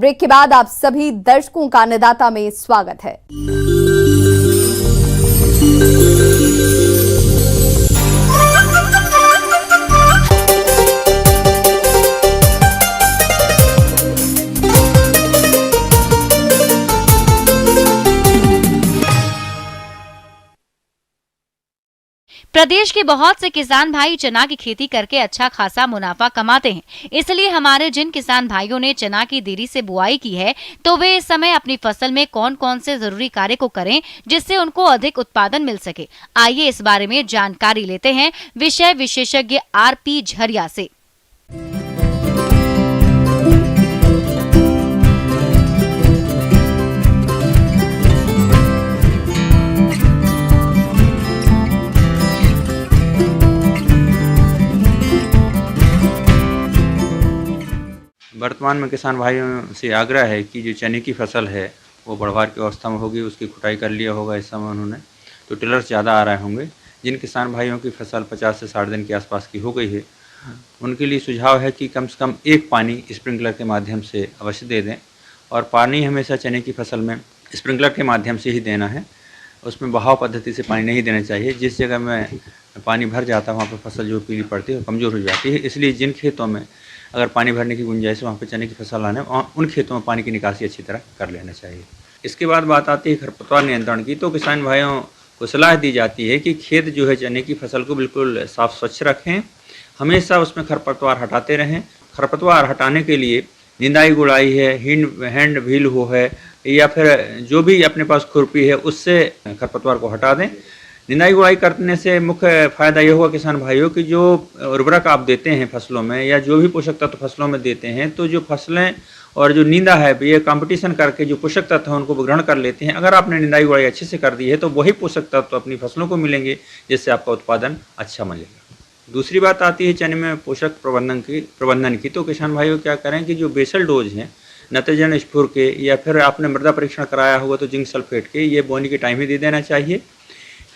Break के बाद आप सभी दर्शकों का अन्नदाता में स्वागत है। प्रदेश के बहुत से किसान भाई चना की खेती करके अच्छा खासा मुनाफा कमाते हैं। इसलिए हमारे जिन किसान भाइयों ने चना की देरी से बुआई की है, तो वे इस समय अपनी फसल में कौन कौन से जरूरी कार्य को करें जिससे उनको अधिक उत्पादन मिल सके। आइए इस बारे में जानकारी लेते हैं विषय विशेषज्ञ आरपी झरिया से। वर्तमान में किसान भाइयों से आग्रह है कि जो चने की फसल है वो बढ़वार की अवस्था में होगी, उसकी खुटाई कर लिया होगा इस समय उन्होंने, तो टिलर्स ज़्यादा आ रहे होंगे। जिन किसान भाइयों की फसल 50 से 60 दिन के आसपास की हो गई है, उनके लिए सुझाव है कि कम से कम एक पानी स्प्रिंकलर के माध्यम से अवश्य दे दें। और पानी हमेशा चने की फसल में स्प्रिंकलर के माध्यम से ही देना है, उसमें बहाव पद्धति से पानी नहीं देना चाहिए। जिस जगह में पानी भर जाता है वहाँ पर फसल जो पीली पड़ती है और कमज़ोर हो जाती है। इसलिए जिन खेतों में अगर पानी भरने की गुंजाइश है वहाँ पर चने की फसल लाने, उन खेतों में पानी की निकासी अच्छी तरह कर लेना चाहिए। इसके बाद बात आती है खरपतवार नियंत्रण की, तो किसान भाइयों को सलाह दी जाती है कि खेत जो है चने की फसल को बिल्कुल साफ़ स्वच्छ रखें, हमेशा उसमें खरपतवार हटाते रहें। खरपतवार हटाने के लिए निंदाई गुड़ाई है, हैंड व्हील हो है, या फिर जो भी अपने पास खुरपी है उससे खरपतवार को हटा दें। निंदाई गुड़ाई करने से मुख्य फ़ायदा ये होगा किसान भाइयों कि जो उर्वरक आप देते हैं फसलों में या जो भी पोषक तत्व फसलों में देते हैं, तो जो फसलें और जो नींदा है ये कंपटीशन करके जो पोषक तत्व हैं उनको ग्रहण कर लेते हैं। अगर आपने निंदाई गुड़ाई अच्छे से कर दी है तो वही पोषक तत्व अपनी फसलों को मिलेंगे, जिससे आपका उत्पादन अच्छा मिलेगा। दूसरी बात आती है चने में पोषक प्रबंधन की, तो किसान भाइयों क्या करें कि जो बेसल डोज हैं नाइट्रोजन स्फूर के, या फिर आपने मृदा परीक्षण कराया होगा तो जिंक सल्फेट के, ये बोनी के टाइम ही दे देना चाहिए।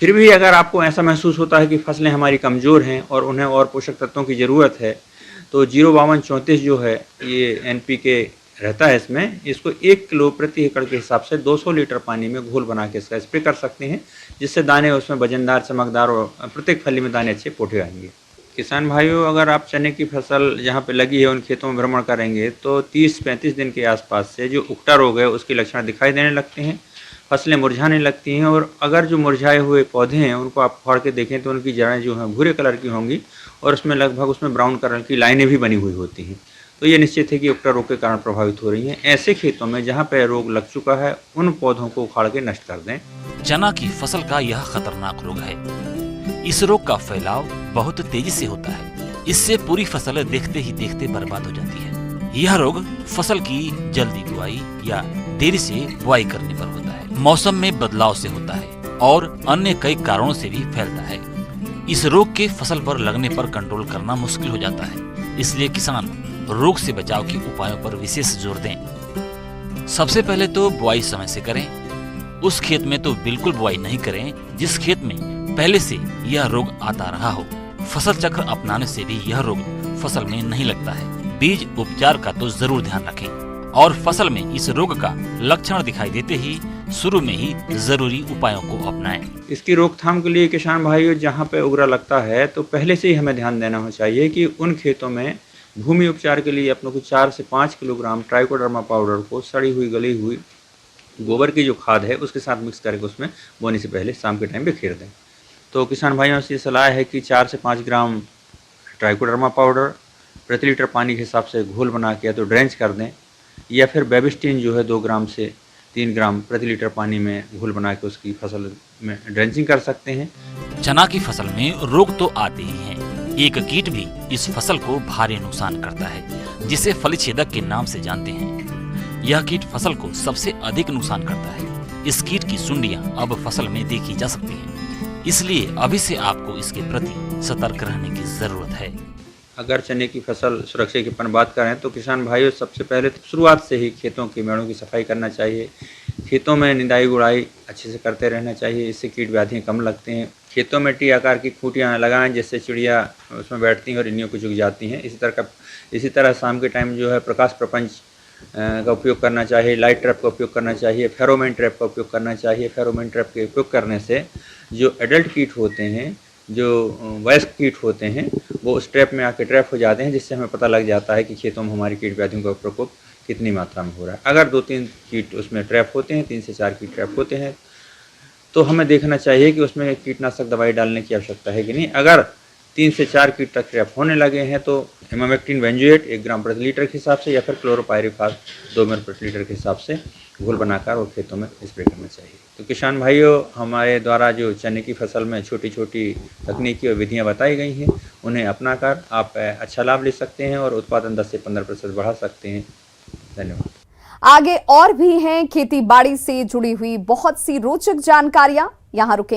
फिर भी अगर आपको ऐसा महसूस होता है कि फसलें हमारी कमज़ोर हैं और उन्हें और पोषक तत्वों की ज़रूरत है, तो 05234 जो है ये NPK रहता है इसमें, इसको 1 किलो प्रति एकड़ के हिसाब से 200 लीटर पानी में घोल बना के इसका स्प्रे कर सकते हैं, जिससे दाने उसमें वजनदार, चमकदार और प्रत्येक फली में दाने अच्छे पोटे आएंगे। किसान भाइयों, अगर आप चने की फसल जहाँ पे लगी है उन खेतों में भ्रमण करेंगे तो 30-35 दिन के आसपास से जो उकटा रोग है उसके लक्षण दिखाई देने लगते हैं, फसलें मुरझाने लगती हैं। और अगर जो मुरझाए हुए पौधे हैं उनको आप फाड़ के देखें तो उनकी जड़ें जो हैं भूरे कलर की होंगी और उसमें लगभग ब्राउन कलर की लाइनें भी बनी हुई होती हैं, तो ये निश्चित है कि उकटा रोग के कारण प्रभावित हो रही हैं। ऐसे खेतों में जहाँ पे रोग लग चुका है उन पौधों को उखाड़ के नष्ट कर दें। चना की फसल का यह खतरनाक रोग है। इस रोग का फैलाव बहुत तेजी से होता है, इससे पूरी फसल देखते ही देखते बर्बाद हो जाती है। यह रोग फसल की जल्दी बुआई या देरी से बुआई करने पर होता है, मौसम में बदलाव से होता है और अन्य कई कारणों से भी फैलता है। इस रोग के फसल पर लगने पर कंट्रोल करना मुश्किल हो जाता है, इसलिए किसान रोग से बचाव के उपायों पर विशेष जोर दें। सबसे पहले तो बुआई समय से करें। उस खेत में तो बिल्कुल बुआई नहीं करें जिस खेत में पहले से यह रोग आता रहा हो। फसल चक्र अपनाने से भी यह रोग फसल में नहीं लगता है। बीज उपचार का तो जरूर ध्यान रखें और फसल में इस रोग का लक्षण दिखाई देते ही शुरू में ही जरूरी उपायों को अपनाएं। इसकी रोकथाम के लिए किसान भाइयों जहाँ पे उगरा लगता है तो पहले से ही हमें ध्यान देना हो चाहिए कि उन खेतों में भूमि उपचार के लिए अपनों को 4 से 5 किलोग्राम ट्राइकोडर्मा पाउडर को सड़ी हुई गली हुई गोबर की जो खाद है उसके साथ मिक्स करके उसमें बोने से पहले शाम के टाइम पे खेर दें। तो किसान भाइयों से सलाह है कि 4 से 5 ग्राम ट्राइकोडर्मा पाउडर प्रति लीटर पानी के हिसाब से घोल बना के या तो ड्रेंच कर दें, या फिर बेबिस्टीन जो है 2 ग्राम से 3 ग्राम प्रति लीटर पानी में घोल बना के उसकी फसल में ड्रेंचिंग कर सकते हैं। चना की फसल में रोग तो आते ही हैं, एक कीट भी इस फसल को भारी नुकसान करता है, जिसे फलीछेदक के नाम से जानते हैं। यह कीट फसल को सबसे अधिक नुकसान करता है। इस कीट की सुंडियां अब फसल में देखी जा सकती हैं, इसलिए अभी से आपको इसके प्रति सतर्क रहने की जरूरत है। अगर चने की फसल सुरक्षा की अपन बात करें तो किसान भाइयों सबसे पहले तो शुरुआत से ही खेतों की मेड़ों की सफाई करना चाहिए। खेतों में निंदाई गुड़ाई अच्छे से करते रहना चाहिए, इससे कीट व्याधियाँ कम लगते हैं। खेतों में टी आकार की खूंटियाँ लगाएं जिससे चिड़िया उसमें बैठती हैं और इन्हीं को चुग जाती हैं। इसी तरह शाम के टाइम जो है प्रकाश प्रपंच का उपयोग करना चाहिए, लाइट ट्रैप का उपयोग करना चाहिए, फेरोमोन ट्रैप का उपयोग करना चाहिए। फेरोमोन ट्रैप के उपयोग करने से जो एडल्ट कीट होते हैं, जो वयस्क कीट होते हैं, वो उस ट्रैप में आके ट्रैप हो जाते हैं, जिससे हमें पता लग जाता है कि खेतों में हमारी कीट व्याधियों का प्रकोप कितनी मात्रा में हो रहा है। अगर 2-3 कीट उसमें ट्रैप होते हैं, 3 से 4 कीट ट्रैप होते हैं, तो हमें देखना चाहिए कि उसमें कीटनाशक दवाई डालने की आवश्यकता है कि नहीं। अगर 3 से 4 कीट तक ट्रैप होने लगे हैं तो इमामेक्टिन बेंजोएट 1 ग्राम प्रति लीटर के हिसाब से या फिर क्लोरोपाइरिफास 2 मिली प्रति लीटर के हिसाब से घोल बनाकर और खेतों में स्प्रे करना चाहिए। तो किसान भाइयों, हमारे द्वारा जो चने की फसल में छोटी छोटी तकनीकी और विधियाँ बताई गई हैं, उन्हें अपनाकर आप अच्छा लाभ ले सकते हैं और उत्पादन 10 से 15% बढ़ा सकते हैं। धन्यवाद। आगे और भी हैं खेती बाड़ी से जुड़ी हुई बहुत सी रोचक जानकारियां, यहां रुकेंगे।